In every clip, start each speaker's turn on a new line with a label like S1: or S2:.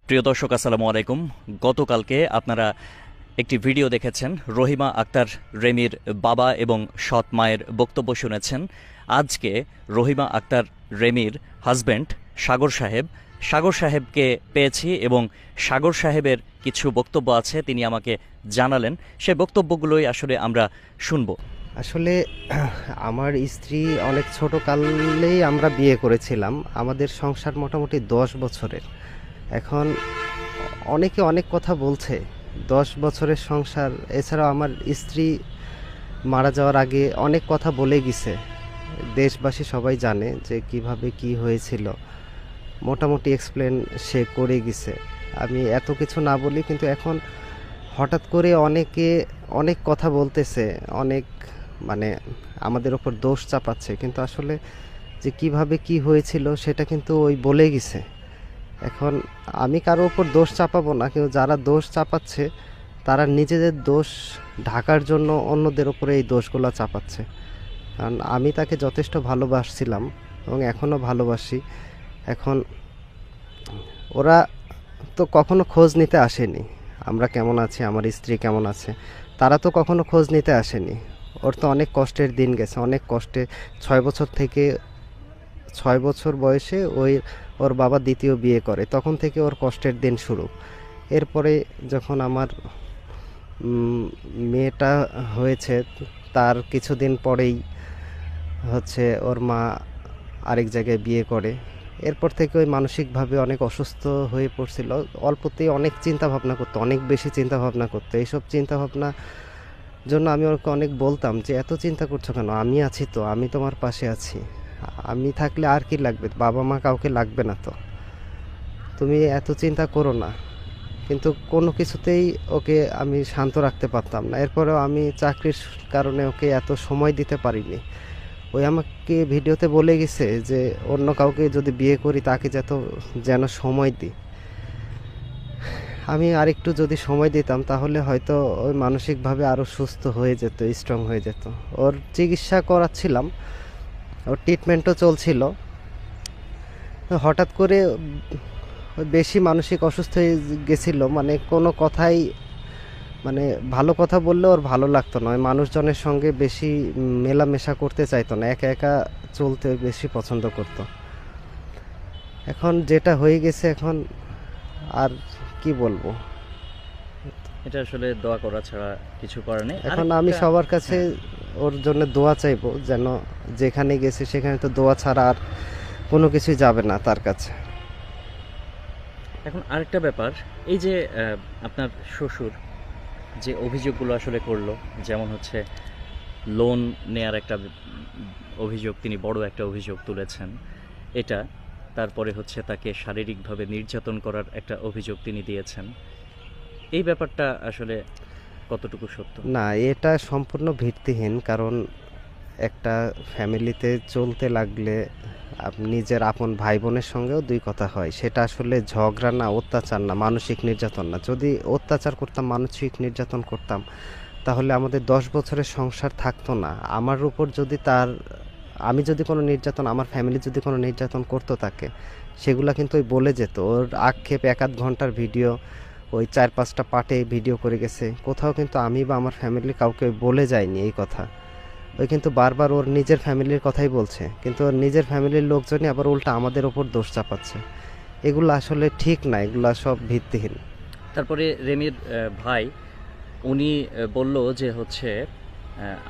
S1: প্রিয় দর্শক, আসসালামু আলাইকুম। গতকালকে আপনারা একটি ভিডিও দেখেছেন, রহিমা আক্তার রেমির বাবা এবং সৎ মায়ের বক্তব্য শুনেছেন। আজকে রহিমা আক্তার রেমির হাজব্যান্ড সাগর সাহেবকে পেয়েছি এবং সাগর সাহেবের কিছু বক্তব্য আছে, তিনি আমাকে জানালেন। সে বক্তব্যগুলোই আসলে আমরা শুনব।
S2: আসলে আমার স্ত্রী অনেক ছোট কালেই আমরা বিয়ে করেছিলাম। আমাদের সংসার মোটামুটি 10 বছরের। এখন অনেকে অনেক কথা বলছে, 10 বছরের সংসার। এছাড়াও আমার স্ত্রী মারা যাওয়ার আগে অনেক কথা বলে গেছে। দেশবাসী সবাই জানে যে কিভাবে কি হয়েছিল, মোটামুটি এক্সপ্লেন সে করে গেছে। আমি এত কিছু না বলি, কিন্তু এখন হঠাৎ করে অনেকে অনেক কথা বলতেছে, অনেক মানে আমাদের ওপর দোষ চাপাচ্ছে, কিন্তু আসলে যে কিভাবে কি হয়েছিল সেটা কিন্তু ওই বলে গেছে। এখন আমি কারো ওপর দোষ চাপাবো না, কিন্তু যারা দোষ চাপাচ্ছে তারা নিজেদের দোষ ঢাকার জন্য অন্যদের ওপরে এই দোষগুলো চাপাচ্ছে। কারণ আমি তাকে যথেষ্ট ভালোবাসছিলাম এবং এখনও ভালোবাসি। এখন ওরা তো কখনো খোঁজ নিতে আসেনি আমরা কেমন আছি, আমার স্ত্রী কেমন আছে, তারা তো কখনো খোঁজ নিতে আসেনি। ওর তো অনেক কষ্টের দিন গেছে, অনেক কষ্টে 6 বছর থেকে 6 বছর বয়সে ওর বাবা দ্বিতীয় বিয়ে করে, তখন থেকে ওর কষ্টের দিন শুরু। এরপরে যখন আমার মেয়েটা হয়েছে, তার কিছুদিন পরেই হচ্ছে ওর মা আরেক জায়গায় বিয়ে করে। এরপর থেকে ওই মানসিকভাবে অনেক অসুস্থ হয়ে পড়ছিল। অল্পতেই অনেক চিন্তা ভাবনা করতো, অনেক বেশি চিন্তা ভাবনা করতো। এইসব চিন্তা ভাবনা জন্য আমি ওকে অনেক বলতাম যে এত চিন্তা করছো কেন, আমি আছি তো, আমি তোমার পাশে আছি, আমি থাকলে আর কি লাগবে, বাবা মা কাউকে লাগবে না তো, তুমি এত চিন্তা করো না। কিন্তু কোনো কিছুতেই ওকে আমি শান্ত রাখতে পারতাম না। এরপরেও আমি চাকরির কারণে ওকে এত সময় দিতে পারিনি। ওই আমাকে ভিডিওতে বলে গেছে যে অন্য কাউকে যদি বিয়ে করি তাকে যেন সময় দিই। আমি আরেকটু যদি সময় দিতাম তাহলে হয়তো ওই মানসিকভাবে আরও সুস্থ হয়ে যেত, স্ট্রং হয়ে যেত। ওর চিকিৎসা করাচ্ছিলাম, ওর ট্রিটমেন্টও চলছিল। হঠাৎ করে বেশি মানসিক অসুস্থ হয়ে গেছিল, মানে কোনো কথাই, মানে ভালো কথা বললে ওর ভালো লাগতো না, মানুষজনের সঙ্গে বেশি মেলামেশা করতে চাইতো না, একা একা চলতে বেশি পছন্দ করতো। এখন যেটা হয়ে গেছে, এখন আর কি বলবো,
S1: এটা আসলে দোয়া করা ছাড়া কিছু করার নেই।
S2: এখন আমি সবার কাছে ওর জন্য দোয়া চাইবো, যেন যেখানে গেছে সেখানে তো দোয়া ছাড়া আর কোনো কিছুই যাবে না তার কাছে।
S1: এখন আরেকটা ব্যাপার, এই যে আপনার শ্বশুর যে অভিযোগগুলো আসলে করলো, যেমন হচ্ছে লোন নেয়ার একটা অভিযোগ, তিনি বড় একটা অভিযোগ তুলেছেন এটা। তারপরে হচ্ছে তাকে শারীরিকভাবে নির্যাতন করার একটা অভিযোগ তিনি দিয়েছেন। এই ব্যাপারটা আসলে কতটুকু সত্য?
S2: না, এটা সম্পূর্ণ ভিত্তিহীন। কারণ একটা ফ্যামিলিতে চলতে লাগলে নিজের আপন ভাই বোনের সঙ্গেও দুই কথা হয়। সেটা আসলে ঝগড়া না, অত্যাচার না, মানসিক নির্যাতন না। যদি অত্যাচার করতাম, মানসিক নির্যাতন করতাম, তাহলে আমাদের 10 বছরের সংসার থাকতো না। আমার উপর যদি আমি যদি কোনো নির্যাতন, আমার ফ্যামিলি যদি কোনো নির্যাতন করতো তাকে, সেগুলা কিন্তু ওই বলে যেত। ওর আক্ষেপ 1-8 ঘন্টার ভিডিও ওই 4-5টা পার্টে ভিডিও করে গেছে। কোথাও কিন্তু আমি বা আমার ফ্যামিলির কাউকে বলে যায়নি এই কথা। ওই কিন্তু বারবার ওর নিজের ফ্যামিলির কথাই বলছে, কিন্তু ওর নিজের ফ্যামিলির লোকজনই আবার উল্টা আমাদের ওপর দোষ চাপাচ্ছে। এগুলো আসলে ঠিক না, এগুলো সব ভিত্তিহীন।
S1: তারপরে রেমির ভাই উনি বলল যে হচ্ছে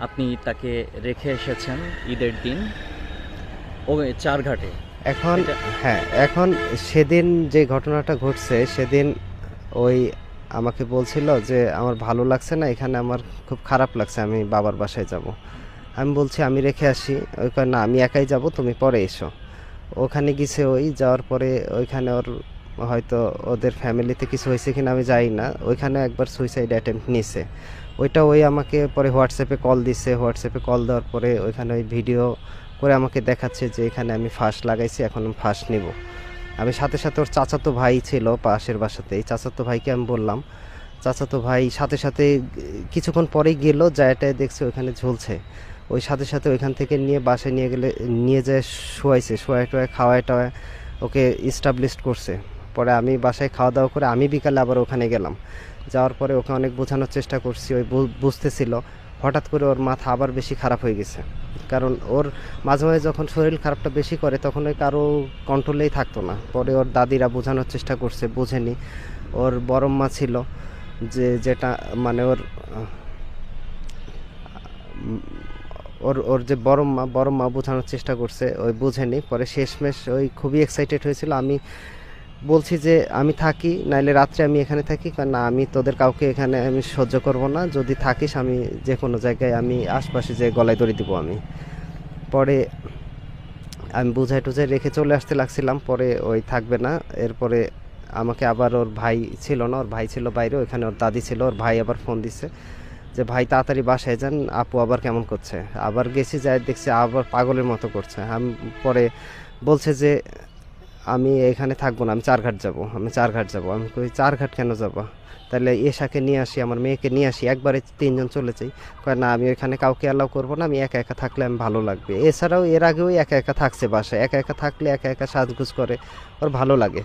S1: আপনি তাকে রেখে এসেছেন ঈদের দিন ও চারঘাটে।
S2: এখন হ্যাঁ, এখন সেদিন যে ঘটনাটা ঘটছে, সেদিন ওই আমাকে বলছিল যে আমার ভালো লাগছে না এখানে, আমার খুব খারাপ লাগছে, আমি বাবার বাসায় যাব। আমি বলছি আমি রেখে আসি। ওই কয় না, আমি একাই যাব, তুমি পরে এসো। ওখানে গেছে, ওই যাওয়ার পরে ওইখানে ওর হয়তো ওদের ফ্যামিলিতে কিছু হয়েছে কিনা আমি জানি না, ওইখানে একবার সুইসাইড অ্যাটেম্প্ট নিছে। ওইটা ওই আমাকে পরে হোয়াটসঅ্যাপে কল দিছে। হোয়াটসঅ্যাপে কল দেওয়ার পরে ওইখানে ওই ভিডিও করে আমাকে দেখাচ্ছে যে এখানে আমি ফাঁস লাগাইছি, এখন আমি ফাঁস নিব। আমি সাথে সাথে ওর চাচাতো ভাই ছিল পাশের বাসাতে, এই চাচাতো ভাইকে আমি বললাম। চাচাতো ভাই সাথে সাথে কিছুক্ষণ পরেই গেল, জায়গাটায় দেখছে ওইখানে ঝুলছে। ওই সাথে সাথে ওইখান থেকে নিয়ে বাসায় নিয়ে যায় শোয়াইছে, শোয়ায় টোয়ায় খাওয়ায় টাওয়ায় ওকে ইস্টাবলিশড করছে। পরে আমি বাসায় খাওয়া দাওয়া করে আমি বিকালে আবার ওখানে গেলাম। যাওয়ার পরে ওকে অনেক বোঝানোর চেষ্টা করছি, ওই বুঝতেছিল। হঠাৎ করে ওর মাথা আবার বেশি খারাপ হয়ে গেছে, কারণ ওর মাঝে মাঝে যখন শরীর খারাপটা বেশি করে তখন ওই কারো কন্ট্রোলেই থাকতো না। পরে ওর দাদিরা বোঝানোর চেষ্টা করছে, বোঝেনি। ওর বড় মা ছিল, যেটা মানে ওর ওর যে বড় মা বোঝানোর চেষ্টা করছে, ওই বুঝেনি। পরে শেষমেশ ওই খুবই এক্সাইটেড হয়েছিল। আমি বলছি যে আমি থাকি, নাইলে রাত্রে আমি এখানে থাকি, কারণ না আমি তোদের কাউকে এখানে আমি সহ্য করব না, যদি থাকিস আমি যে কোনো জায়গায় আমি আশপাশে যে গলায় দড়ি দিব আমি। পরে আমি বুঝাই টুঝাই রেখে চলে আসতে লাগছিলাম, পরে ওই থাকবে না। এরপরে আমাকে আবার ওর ভাই ছিল না, ওর ভাই ছিল বাইরে, ওইখানে ওর দাদি ছিল। ওর ভাই আবার ফোন দিছে যে ভাই তাড়াতাড়ি বাসায় যান, আপু আবার কেমন করছে। আবার গেছি, যাই দেখছি আবার পাগলের মতো করছে। আমি পরে বলছে যে আমি এখানে থাকবো না, আমি চারঘাট যাব, আমি চারঘাট যাব। আমি কই চারঘাট কেন যাবো, তাহলে এশাকে নিয়ে আসি, আমার মেয়েকে নিয়ে আসি, একবারে 3 জন চলে যাই। কয় না আমি ওইখানে কাউকে অ্যালাউ করবো না, আমি একা একা থাকলে আমি ভালো লাগবে। এছাড়াও এর আগেও একা একা থাকছে বাসায়, একা একা থাকলে একা একা সাজগুজ করে, ওর ভালো লাগে।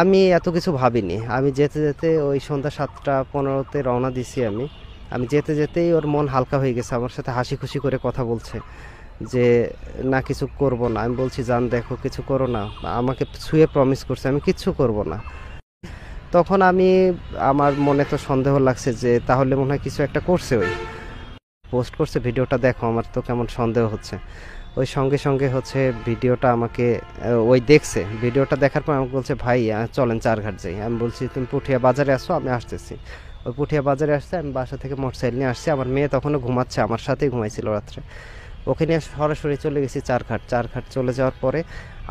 S2: আমি এত কিছু ভাবিনি। আমি যেতে যেতে ওই সন্ধ্যা 7:15-তে রওনা দিছি। আমি যেতে যেতেই ওর মন হালকা হয়ে গেছে, আমার সাথে হাসি খুশি করে কথা বলছে যে না কিছু করব না। আমি বলছি জান দেখো কিছু করো না, আমাকে ছুঁয়ে প্রমিস করছে আমি কিচ্ছু করব না। তখন আমার মনে তো সন্দেহ লাগছে যে তাহলে মনে হয় কিছু একটা করছে। ওই পোস্ট করছে ভিডিওটা দেখো, আমার তো কেমন সন্দেহ হচ্ছে। ওই সঙ্গে সঙ্গে হচ্ছে ভিডিওটা আমাকে ওই দেখছে, ভিডিওটা দেখার পর আমাকে বলছে ভাই চলেন চারঘাট যাই। আমি বলছি তুমি পুঠিয়া বাজারে আসো, আমি আসতেছি। ওই পুঠিয়া বাজারে আসছে, আমি বাসা থেকে মোটরসাইকেল নিয়ে আসছি। আমার মেয়ে তখনও ঘুমাচ্ছে, আমার সাথেই ঘুমাইছিল রাত্রে। ওকে নিয়ে সরাসরি চলে গেছি চারঘাট চলে যাওয়ার পরে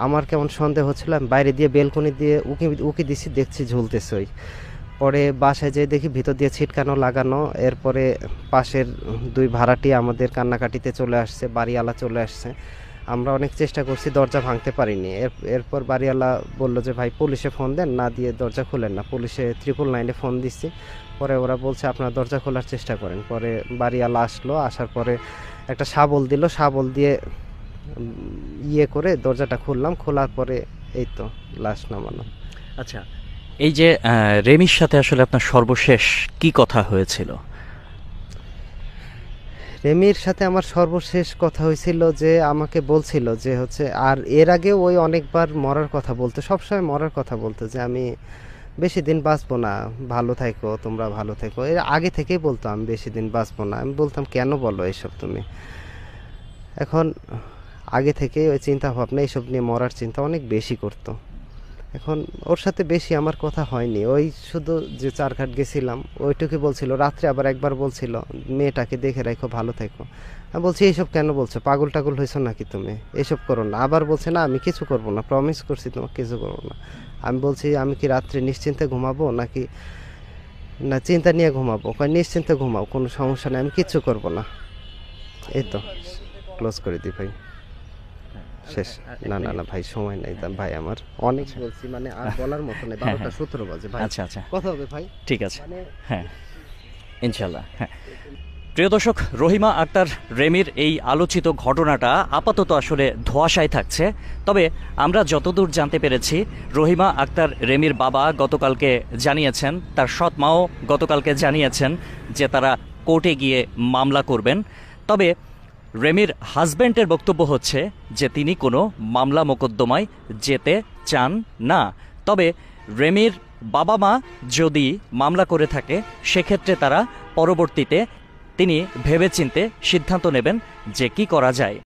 S2: আমার কেমন সন্দেহ হচ্ছিল। আমি বাইরে দিয়ে বেলকনি দিয়ে উকি দিছি, দেখছি ঝুলতেছে ওই। পরে বাসায় যেয়ে দেখি ভিতর দিয়ে ছিটকানো লাগানো। এরপরে পাশের 2 ভাড়াটি আমাদের কান্নাকাটিতে চলে আসছে, বাড়িওয়ালা চলে আসছে। আমরা অনেক চেষ্টা করছি, দরজা ভাঙতে পারিনি। এরপর বাড়িওয়ালা বলল যে ভাই পুলিশে ফোন দেন, না দিয়ে দরজা খুলেন না। পুলিশে 999-এ ফোন দিচ্ছি। পরে ওরা বলছে আপনারা দরজা খোলার চেষ্টা করেন। পরে বাড়িওয়ালা আসলো, আসার পরে একটা শাবল দিল, শাবল দিয়ে ইয়ে করে দরজাটা খুললাম। খোলার পরে এই তো লাশ নামানো।
S1: আচ্ছা, এই যে রেমির সাথে আসলে আপনার সর্বশেষ কি কথা হয়েছিল?
S2: রেমির সাথে আমার সর্বশেষ কথা হয়েছিল যে আমাকে বলছিল যে হচ্ছে, আর এর আগে ওই অনেকবার মরার কথা বলতো, সবসময় মরার কথা বলতো যে আমি বেশি দিন বাঁচবো না, ভালো থাকো তোমরা, ভালো থাকো। এর আগে থেকেই বলতো আমি বেশি দিন বাঁচবো না। আমি বলতাম কেন বলো এইসব তুমি? এখন আগে থেকে ওই চিন্তা ভাবনা এইসব নিয়ে মরার চিন্তা অনেক বেশি করতো। এখন ওর সাথে বেশি আমার কথা হয়নি, ওই শুধু যে চারঘাট গেছিলাম ওইটুকু বলছিল। রাত্রে আবার একবার বলছিল মেয়েটাকে দেখে রাখো, ভালো থাকো। আমি বলছি এইসব কেন বলছো, পাগল টাগল হয়েছো নাকি তুমি, এইসব করো না। আবার বলছে না আমি কিছু করবো না, প্রমিস করছি তোমাকে কিছু করবো না। আমি বলছি আমি কি রাত্রে নিশ্চিন্তে ঘুমাবো নাকি না চিন্তা নিয়ে ঘুমাবো? নিশ্চিন্তে ঘুমাও, কোনো সমস্যা নেই, আমি কিচ্ছু করবো না। এই তো ক্লোজ করে দিই ভাই, শেষ। না না না ভাই সময় নাই ভাই, আমার অনেক বলছি, মানে আর বলার মতো নেই। 12:17 বাজে ভাই।
S1: আচ্ছা আচ্ছা,
S2: কথা হবে ভাই,
S1: ঠিক আছে, হ্যাঁ ইনশাল্লাহ। হ্যাঁ, প্রিয় দর্শক, রহিমা আক্তার রেমির এই আলোচিত ঘটনাটা আপাতত আসলে ধোঁয়াশায় থাকছে। তবে আমরা যতদূর জানতে পেরেছি, রহিমা আক্তার রেমির বাবা গতকালকে জানিয়েছেন, তার সৎ মাও গতকালকে জানিয়েছেন যে তারা কোর্টে গিয়ে মামলা করবেন। তবে রেমির হাজব্যান্ডের বক্তব্য হচ্ছে যে তিনি কোনো মামলা মোকদ্দমায় যেতে চান না। তবে রেমির বাবা মা যদি মামলা করে থাকে সেক্ষেত্রে তারা পরবর্তীতে তিনি ভেবেচিন্তে সিদ্ধান্ত নেবেন যে কি করা যায়।